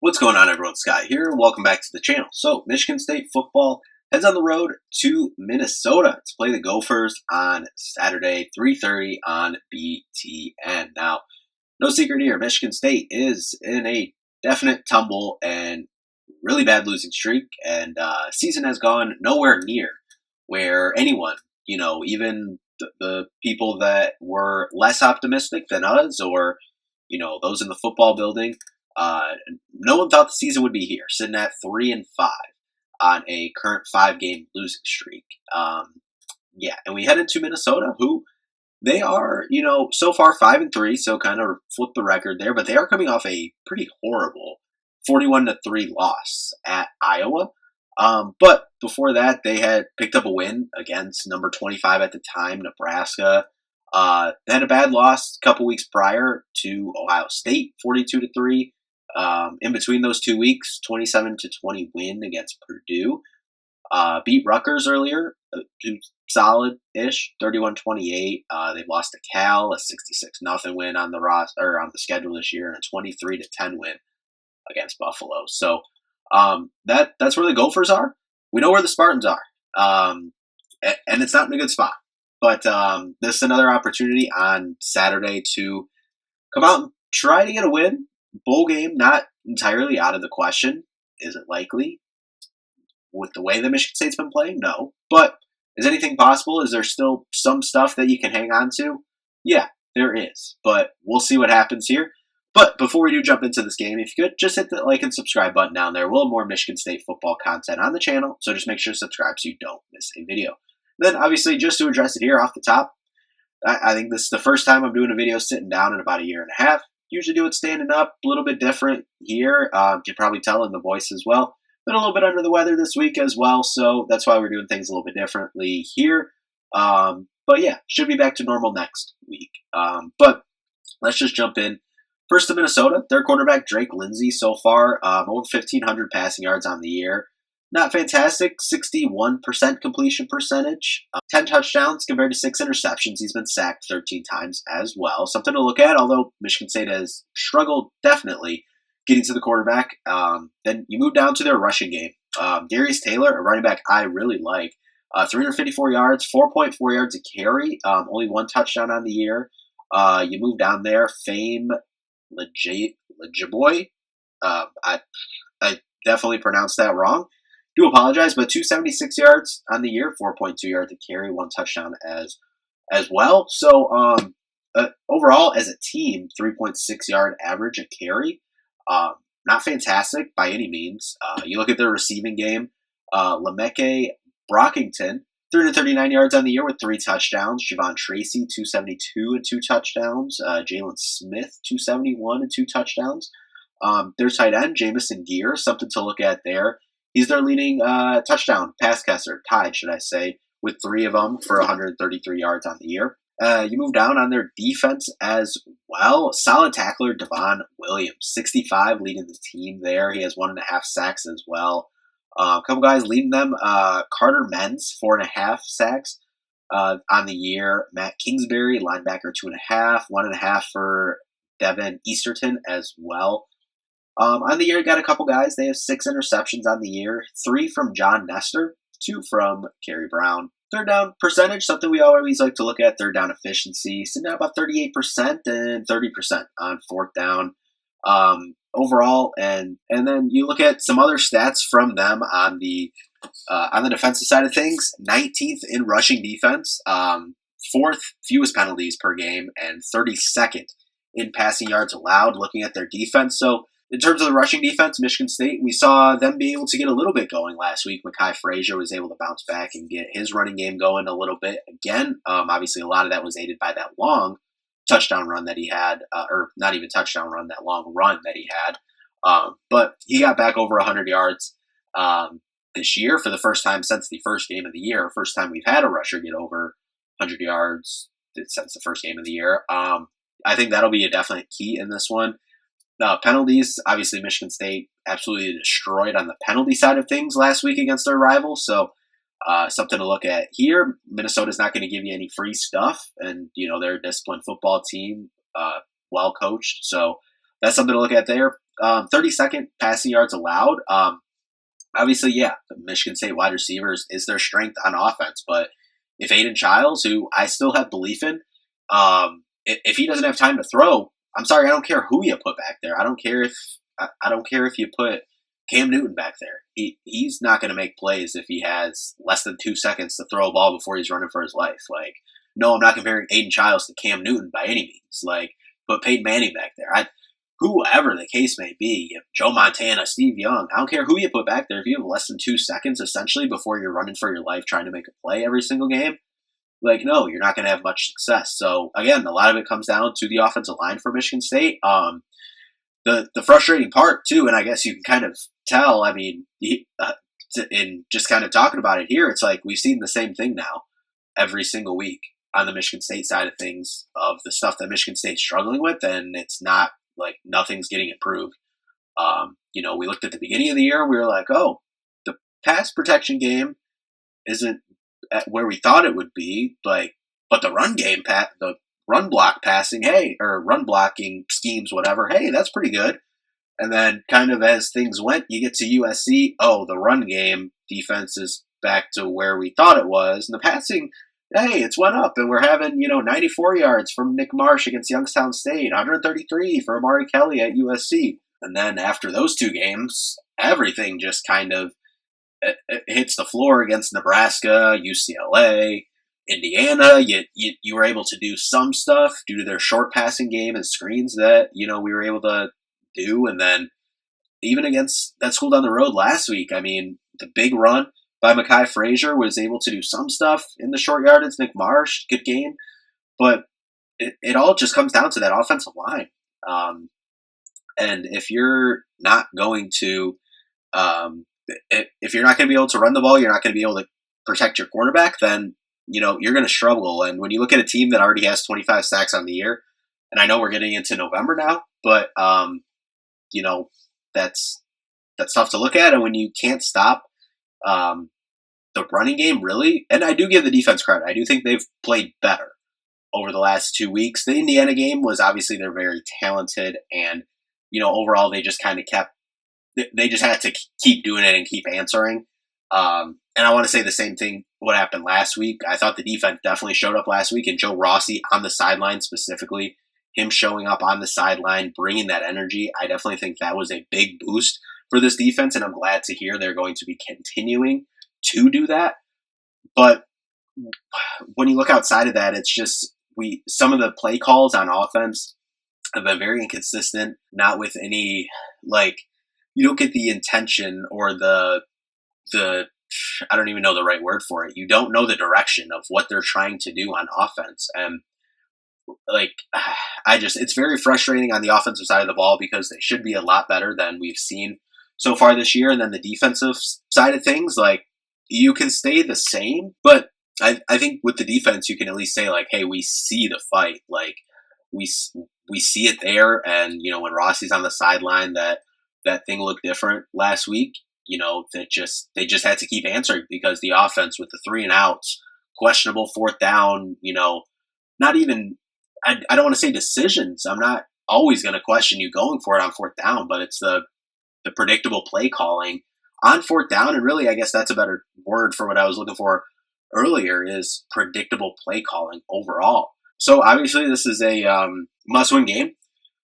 What's going on, everyone? Scott here. Welcome back to the channel. So, Michigan State football heads on the road to Minnesota to play the Gophers on Saturday, 3:30 on BTN. Now, no secret here, Michigan State is in a definite tumble and really bad losing streak, and season has gone nowhere near where anyone, even the people that were less optimistic than us, or those in the football building, uh, no one thought the season would be here, sitting at 3-5 on a current 5-game losing streak. Yeah, and we head into Minnesota, who they are, so far 5-3, so kind of flip the record there, but they are coming off a pretty horrible 41-3 loss at Iowa. But before that, they had picked up a win against number 25 at the time, Nebraska. They had a bad loss a couple weeks prior to Ohio State, 42-3. In between those 2 weeks, 27-20 win against Purdue. Beat Rutgers earlier, solid-ish, 31-28. They've lost to Cal, a 66-0 win on the roster, on the schedule this year, and a 23-10 win against Buffalo. So that's where the Gophers are. We know where the Spartans are, and it's not in a good spot. But this is another opportunity on Saturday to come out and try to get a win. Bowl game not entirely out of the question. Is it likely? With the way that Michigan State's been playing, no. But is anything possible? Is there still some stuff that you can hang on to? Yeah, there is. But we'll see what happens here. But before we do jump into this game, if you could, just hit the like and subscribe button down there. We'll have more Michigan State football content on the channel, so just make sure to subscribe so you don't miss a video. Then, obviously, just to address it here off the top, I think this is the first time I'm doing a video sitting down in about a year and a half. Usually do it standing up, a little bit different here. You can probably tell in the voice as well. Been a little bit under the weather this week as well, so that's why we're doing things a little bit differently here. But yeah, should be back to normal next week. But let's just jump in. First to Minnesota, their quarterback Drake Lindsey so far, over 1,500 passing yards on the year. Not fantastic, 61% completion percentage, 10 touchdowns compared to 6 interceptions. He's been sacked 13 times as well. Something to look at, although Michigan State has struggled definitely getting to the quarterback. Then you move down to their rushing game. Darius Taylor, a running back I really like, 354 yards, 4.4 yards a carry, only 1 touchdown on the year. You move down there, Fame Legiboy. I definitely pronounced that wrong. Do apologize, but 276 yards on the year, 4.2 yards a carry, 1 touchdown as well. So overall, as a team, 3.6 yard average a carry. Not fantastic by any means. You look at their receiving game, Lemeke Brockington, 339 yards on the year with 3 touchdowns. Javon Tracy, 272 and 2 touchdowns. Jalen Smith, 271 and 2 touchdowns. Their tight end, Jamison Gear, something to look at there. He's their leading touchdown pass catcher, tied, should I say, with 3 of them for 133 yards on the year. You move down on their defense as well. Solid tackler, Devon Williams, 65, leading the team there. He has 1.5 sacks as well. A couple guys leading them. Carter Menz, 4.5 sacks on the year. Matt Kingsbury, linebacker, 2.5. 1.5 for Devin Easterton as well. On the year, got a couple guys. They have 6 interceptions on the year. 3 from John Nestor, 2 from Kerry Brown. Third down percentage, something we always like to look at. Third down efficiency, sitting at about 38% and 30% on 4th down overall. And then you look at some other stats from them on the defensive side of things. 19th in rushing defense, 4th fewest penalties per game, and 32nd in passing yards allowed. Looking at their defense, so in terms of the rushing defense, Michigan State, we saw them be able to get a little bit going last week. Mekhi Frazier was able to bounce back and get his running game going a little bit again. Obviously, a lot of that was aided by that long touchdown run that he had, or not even touchdown run, that long run that he had. But he got back over 100 yards this year for the first time since the first game of the year. First time we've had a rusher get over 100 yards since the first game of the year. I think that'll be a definite key in this one. Penalties, obviously Michigan State absolutely destroyed on the penalty side of things last week against their rival, so something to look at here. Minnesota's not going to give you any free stuff, and they're a disciplined football team, well coached, so that's something to look at there. 32nd passing yards allowed. Obviously, yeah, the Michigan State wide receivers is their strength on offense. But if Aiden Childs, who I still have belief in, if he doesn't have time to throw, I'm sorry, I don't care who you put back there. I don't care if you put Cam Newton back there. He's not going to make plays if he has less than 2 seconds to throw a ball before he's running for his life. Like, no, I'm not comparing Aiden Childs to Cam Newton by any means. Like, put Peyton Manning back there. Whoever the case may be, Joe Montana, Steve Young, I don't care who you put back there. If you have less than 2 seconds, essentially, before you're running for your life trying to make a play every single game, like, no, you're not going to have much success. So, again, a lot of it comes down to the offensive line for Michigan State. The frustrating part, too, and I guess you can kind of tell, I mean, in just kind of talking about it here, it's like we've seen the same thing now every single week on the Michigan State side of things of the stuff that Michigan State's struggling with, and it's not like nothing's getting improved. We looked at the beginning of the year, we were like, oh, the pass protection game isn't at where we thought it would be, but the run game, the run block passing, or run blocking schemes, whatever, hey, that's pretty good. And then kind of as things went, you get to USC, oh, the run game defense is back to where we thought it was. And the passing, hey, it's went up, and we're having, 94 yards from Nick Marsh against Youngstown State, 133 for Amari Kelly at USC. And then after those two games, everything just kind of it hits the floor against Nebraska, UCLA, Indiana. You were able to do some stuff due to their short passing game and screens that, we were able to do. And then even against that school down the road last week, I mean, the big run by Mekhi Frazier was able to do some stuff in the short yardage. Nick Marsh, good game. But it all just comes down to that offensive line. And if you're not going to if you're not going to be able to run the ball, you're not going to be able to protect your quarterback, then, you're going to struggle. And when you look at a team that already has 25 sacks on the year, and I know we're getting into November now, but, that's tough to look at. And when you can't stop the running game, really, and I do give the defense credit. I do think they've played better over the last 2 weeks. The Indiana game was obviously they're very talented, and, overall they just kind of they just had to keep doing it and keep answering. And I want to say the same thing what happened last week. I thought the defense definitely showed up last week, and Joe Rossi on the sideline specifically, him showing up on the sideline, bringing that energy, I definitely think that was a big boost for this defense, and I'm glad to hear they're going to be continuing to do that. But when you look outside of that, it's just some of the play calls on offense have been very inconsistent, not with any, you don't get the intention or the I don't even know the right word for it. You don't know the direction of what they're trying to do on offense. And it's very frustrating on the offensive side of the ball because they should be a lot better than we've seen so far this year. And then the defensive side of things, you can stay the same, but I think with the defense, you can at least say hey, we see the fight. We see it there. And, when Rossi's on the sideline, that thing looked different last week, they just had to keep answering because the offense with the 3 and outs, questionable fourth down, not even, I don't want to say decisions. I'm not always going to question you going for it on fourth down, but it's the predictable play calling on fourth down. And really, I guess that's a better word for what I was looking for earlier is predictable play calling overall. So obviously this is a must-win game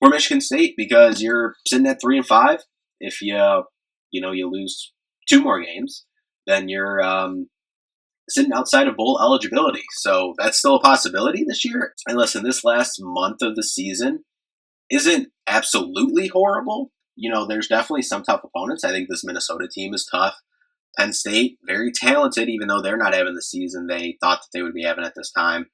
for Michigan State because you're sitting at 3-5. If you lose 2 more games, then you're sitting outside of bowl eligibility. So that's still a possibility this year. And listen, this last month of the season isn't absolutely horrible. There's definitely some tough opponents. I think this Minnesota team is tough. Penn State, very talented, even though they're not having the season they thought that they would be having at this time.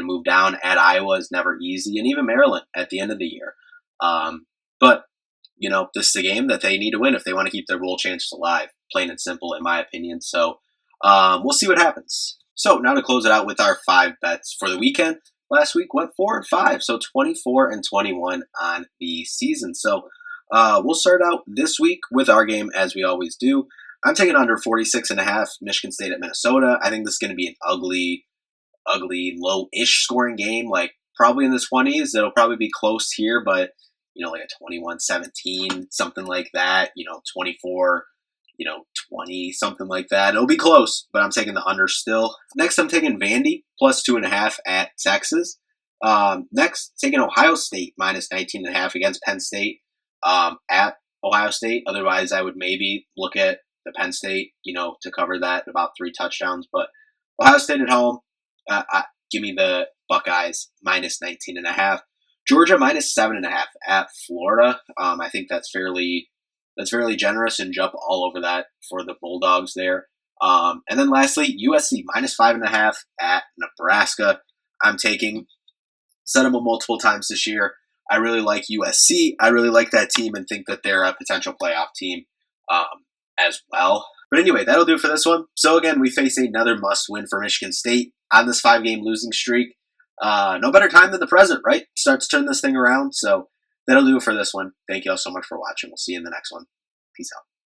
Move down at Iowa is never easy, and even Maryland at the end of the year. But this is a game that they need to win if they want to keep their bowl chances alive, plain and simple, in my opinion. So we'll see what happens. So now to close it out with our 5 bets for the weekend. Last week went 4-5, so 24-21 on the season. So we'll start out this week with our game as we always do. I'm taking under 46.5 Michigan State at Minnesota. I think this is going to be an ugly, low-ish scoring game. probably in the 20s. It'll probably be close here, but, like a 21-17, something like that, 24, 20, something like that. It'll be close, but I'm taking the under still. Next, I'm taking Vandy plus 2.5 at Texas. Next, taking Ohio State minus 19.5 against Penn State at Ohio State. Otherwise, I would maybe look at the Penn State, to cover that, about 3 touchdowns. But Ohio State at home, give me the Buckeyes minus 19.5. Georgia minus 7.5 at Florida. I think that's fairly generous, and jump all over that for the Bulldogs there. And then lastly, USC minus 5.5 at Nebraska. I'm taking. Said them multiple times this year. I really like USC. I really like that team and think that they're a potential playoff team as well. But anyway, that'll do it for this one. So again, we face another must-win for Michigan State on this 5-game losing streak. No better time than the present, right? Start to turn this thing around. So that'll do it for this one. Thank you all so much for watching. We'll see you in the next one. Peace out.